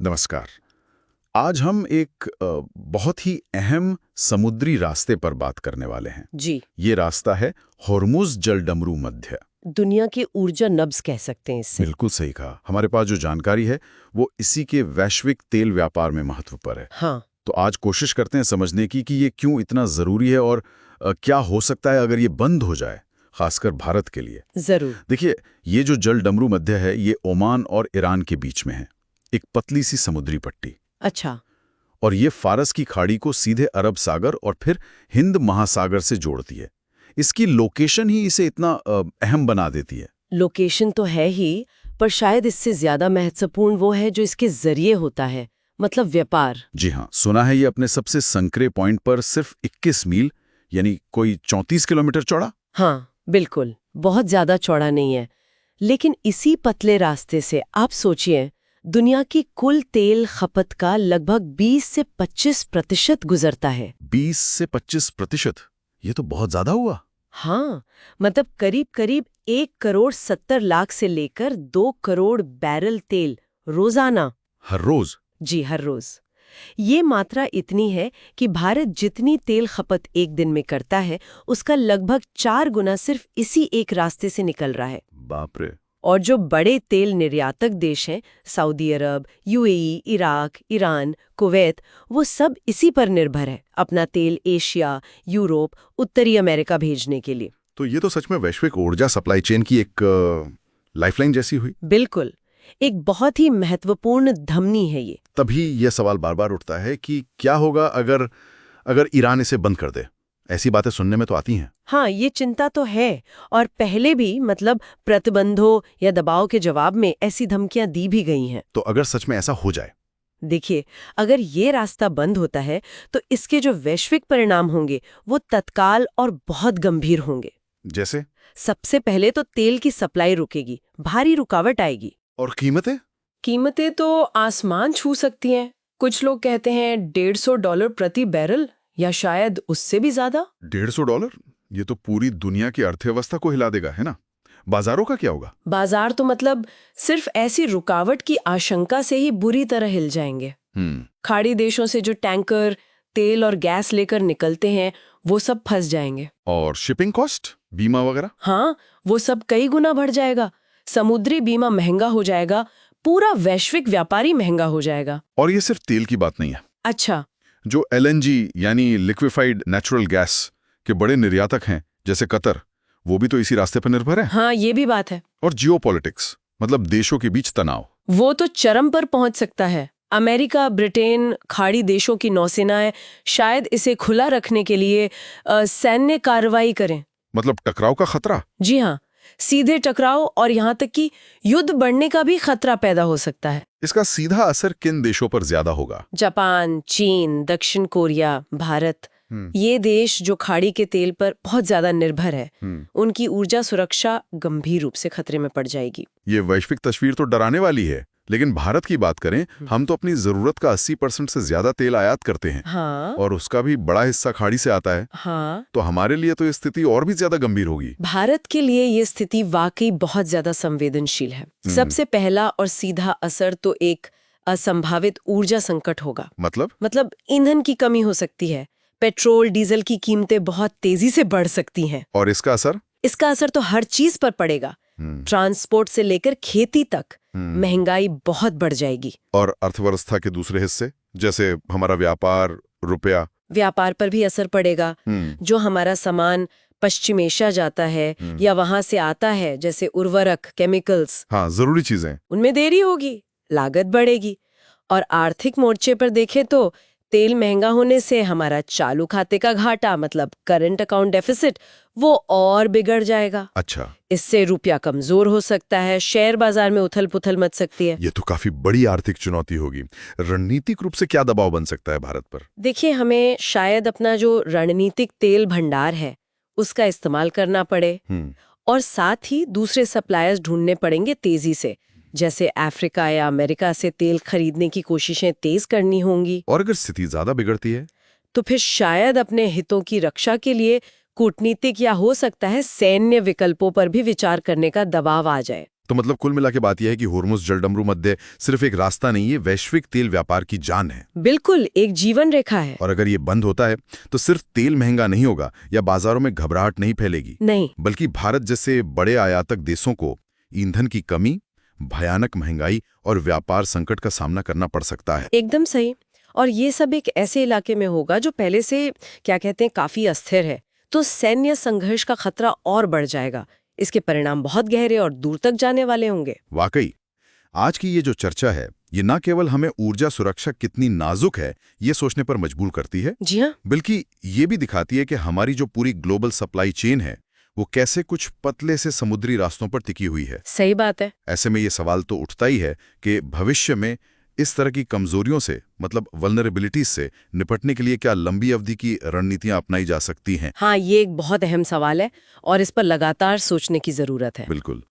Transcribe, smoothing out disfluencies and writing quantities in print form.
नमस्कार। आज हम एक बहुत ही अहम समुद्री रास्ते पर बात करने वाले हैं। जी। ये रास्ता है होर्मुज़ जलडमरू मध्य। दुनिया की ऊर्जा नब्ज कह सकते हैं इससे। बिल्कुल सही कहा। हमारे पास जो जानकारी है वो इसी के वैश्विक तेल व्यापार में महत्व पर है। हाँ। तो आज कोशिश करते हैं समझने की कि ये क्यों इतना ज़रूरी है और क्या हो सकता है अगर ये बंद हो जाए, खासकर भारत के लिए। जरूर। देखिए, ये जो जलडमरू मध्य है ये ओमान और ईरान के बीच में है, एक पतली सी समुद्री पट्टी। अच्छा। और ये फारस की खाड़ी को सीधे अरब सागर और फिर हिंद महासागर से जोड़ती है। इसकी लोकेशन ही इसे इतना अहम बना देती है। लोकेशन तो है ही, पर शायद इससे ज्यादा महत्वपूर्ण वो है जो इसके जरिए होता है, मतलब व्यापार। जी हाँ, सुना है ये अपने सबसे संकरे पॉइंट पर सिर्फ 21 मील यानी कोई 34 किलोमीटर चौड़ा। हाँ, बिल्कुल, बहुत ज्यादा चौड़ा नहीं है। लेकिन इसी पतले रास्ते से आप सोचिए, दुनिया की कुल तेल खपत का लगभग 20 से 25% गुजरता है। 20 से 25%, ये तो बहुत ज्यादा हुआ। हाँ, मतलब करीब करीब 1,70,00,000 से लेकर 2 करोड़ बैरल तेल रोजाना। हर रोज? जी, हर रोज। ये मात्रा इतनी है कि भारत जितनी तेल खपत एक दिन में करता है उसका लगभग 4 गुना सिर्फ इसी एक रास्ते से निकल रहा है। बाप रे। और जो बड़े तेल निर्यातक देश हैं, सऊदी अरब, यूएई, इराक, ईरान, कुवैत, वो सब इसी पर निर्भर है अपना तेल एशिया, यूरोप, उत्तरी अमेरिका भेजने के लिए। तो ये तो सच में वैश्विक ऊर्जा सप्लाई चेन की एक लाइफलाइन जैसी हुई। बिल्कुल, एक बहुत ही महत्वपूर्ण धमनी है ये। तभी यह सवाल बार बार उठता है कि क्या होगा अगर अगर ईरान इसे बंद कर दे। ऐसी बातें सुनने में तो आती हैं। हाँ, ये चिंता तो है, और पहले भी मतलब प्रतिबंधों या दबाव के जवाब में ऐसी धमकियां दी भी गई हैं। तो अगर सच में ऐसा हो जाए, देखिए, अगर ये रास्ता बंद होता है तो इसके जो वैश्विक परिणाम होंगे वो तत्काल और बहुत गंभीर होंगे। जैसे? सबसे पहले तो तेल की सप्लाई रुकेगी, भारी रुकावट आएगी। और कीमतें? कीमतें तो आसमान छू सकती हैं। कुछ लोग कहते हैं $150 प्रति बैरल, या शायद उससे भी ज्यादा। $150? ये तो पूरी दुनिया की अर्थव्यवस्था को हिला देगा, है ना? बाजारों का क्या होगा? बाजार तो मतलब सिर्फ ऐसी रुकावट की आशंका से ही बुरी तरह हिल जाएंगे। खाड़ी देशों से जो टैंकर तेल और गैस लेकर निकलते हैं वो सब फंस जाएंगे। और शिपिंग कॉस्ट, बीमा वगैरह? हाँ, वो सब कई गुना बढ़ जाएगा। समुद्री बीमा महंगा हो जाएगा, पूरा वैश्विक व्यापारी महंगा हो जाएगा। और ये सिर्फ तेल की बात नहीं है। अच्छा। जो LNG यानी लिक्विफाइड नेचुरल गैस के बड़े निर्यातक हैं जैसे कतर, वो भी तो इसी रास्ते पर निर्भर है। हाँ, ये भी बात है। और जियोपॉलिटिक्स, मतलब देशों के बीच तनाव, वो तो चरम पर पहुंच सकता है। अमेरिका, ब्रिटेन, खाड़ी देशों की नौसेनाएं शायद इसे खुला रखने के लिए सैन्य कार्रवाई करें। मतलब टकराव का खतरा? जी हाँ, सीधे टकराव और यहाँ तक कि युद्ध बढ़ने का भी खतरा पैदा हो सकता है। इसका सीधा असर किन देशों पर ज्यादा होगा? जापान, चीन, दक्षिण कोरिया, भारत, ये देश जो खाड़ी के तेल पर बहुत ज्यादा निर्भर है, उनकी ऊर्जा सुरक्षा गंभीर रूप से खतरे में पड़ जाएगी। ये वैश्विक तस्वीर तो डराने वाली है। लेकिन भारत की बात करें, हम तो अपनी जरूरत का 80% से ज्यादा तेल आयात करते हैं। हाँ। और उसका भी बड़ा हिस्सा खाड़ी से आता है। हाँ। तो हमारे लिए तो ये स्थिति और भी ज्यादा गंभीर होगी। भारत के लिए ये स्थिति वाकई बहुत ज्यादा संवेदनशील है। सबसे पहला और सीधा असर तो एक असंभावित ऊर्जा संकट होगा। मतलब ईंधन की कमी हो सकती है। पेट्रोल, डीजल की कीमतें बहुत तेजी से बढ़ सकती हैं। और इसका असर? इसका असर तो हर चीज पर पड़ेगा। ट्रांसपोर्ट से लेकर खेती तक महंगाई बहुत बढ़ जाएगी। और अर्थव्यवस्था के दूसरे हिस्से जैसे हमारा व्यापार, रुपया? व्यापार पर भी असर पड़ेगा। जो हमारा सामान पश्चिम एशिया जाता है या वहां से आता है, जैसे उर्वरक, केमिकल्स, हाँ, जरूरी चीजें, उनमें देरी होगी, लागत बढ़ेगी। और आर्थिक मोर्चे पर देखें तो तेल महंगा होने से हमारा चालू खाते का घाटा, मतलब करंट अकाउंट डेफिसिट, वो और बिगड़ जाएगा। अच्छा। इससे रुपया कमजोर हो सकता है, शेयर बाजार में उथल पुथल मच सकती है। ये तो काफी बड़ी आर्थिक चुनौती होगी। रणनीतिक रूप से क्या दबाव बन सकता है भारत पर? देखिए, हमें शायद अपना जो रणनीतिक तेल भंडार है उसका इस्तेमाल करना पड़े, और साथ ही दूसरे सप्लायर्स ढूंढने पड़ेंगे तेजी से, जैसे अफ्रीका या अमेरिका से तेल खरीदने की कोशिशें तेज करनी होंगी। और अगर स्थिति ज्यादा बिगड़ती है तो फिर शायद अपने हितों की रक्षा के लिए कूटनीतिक या हो सकता है सैन्य विकल्पों पर भी विचार करने का दबाव आ जाए। तो मतलब कुल मिला के बात यह है कि होर्मुज जलडमरू मध्य सिर्फ एक रास्ता नहीं, ये वैश्विक तेल व्यापार की जान है। बिल्कुल एक जीवन रेखा है। और अगर ये बंद होता है तो सिर्फ तेल महंगा नहीं होगा या बाजारों में घबराहट नहीं फैलेगी, नहीं, बल्कि भारत जैसे बड़े आयातक देशों को ईंधन की कमी, भयानक महंगाई और व्यापार संकट का सामना करना पड़ सकता है। एकदम सही। और ये सब एक ऐसे इलाके में होगा जो पहले से क्या कहते हैं काफी अस्थिर है, तो सैन्य संघर्ष का खतरा और बढ़ जाएगा। इसके परिणाम बहुत गहरे और दूर तक जाने वाले होंगे। वाकई आज की ये जो चर्चा है, ये न केवल हमें ऊर्जा सुरक्षा कितनी नाजुक है ये सोचने पर मजबूर करती है, जी हाँ, बल्कि ये भी दिखाती है कि हमारी जो पूरी ग्लोबल सप्लाई चेन है वो कैसे कुछ पतले से समुद्री रास्तों पर टिकी हुई है। सही बात है। ऐसे में ये सवाल तो उठता ही है कि भविष्य में इस तरह की कमजोरियों से, मतलब वल्नरेबिलिटीज से निपटने के लिए क्या लंबी अवधि की रणनीतियां अपनाई जा सकती हैं? हाँ, ये एक बहुत अहम सवाल है और इस पर लगातार सोचने की जरूरत है। बिल्कुल।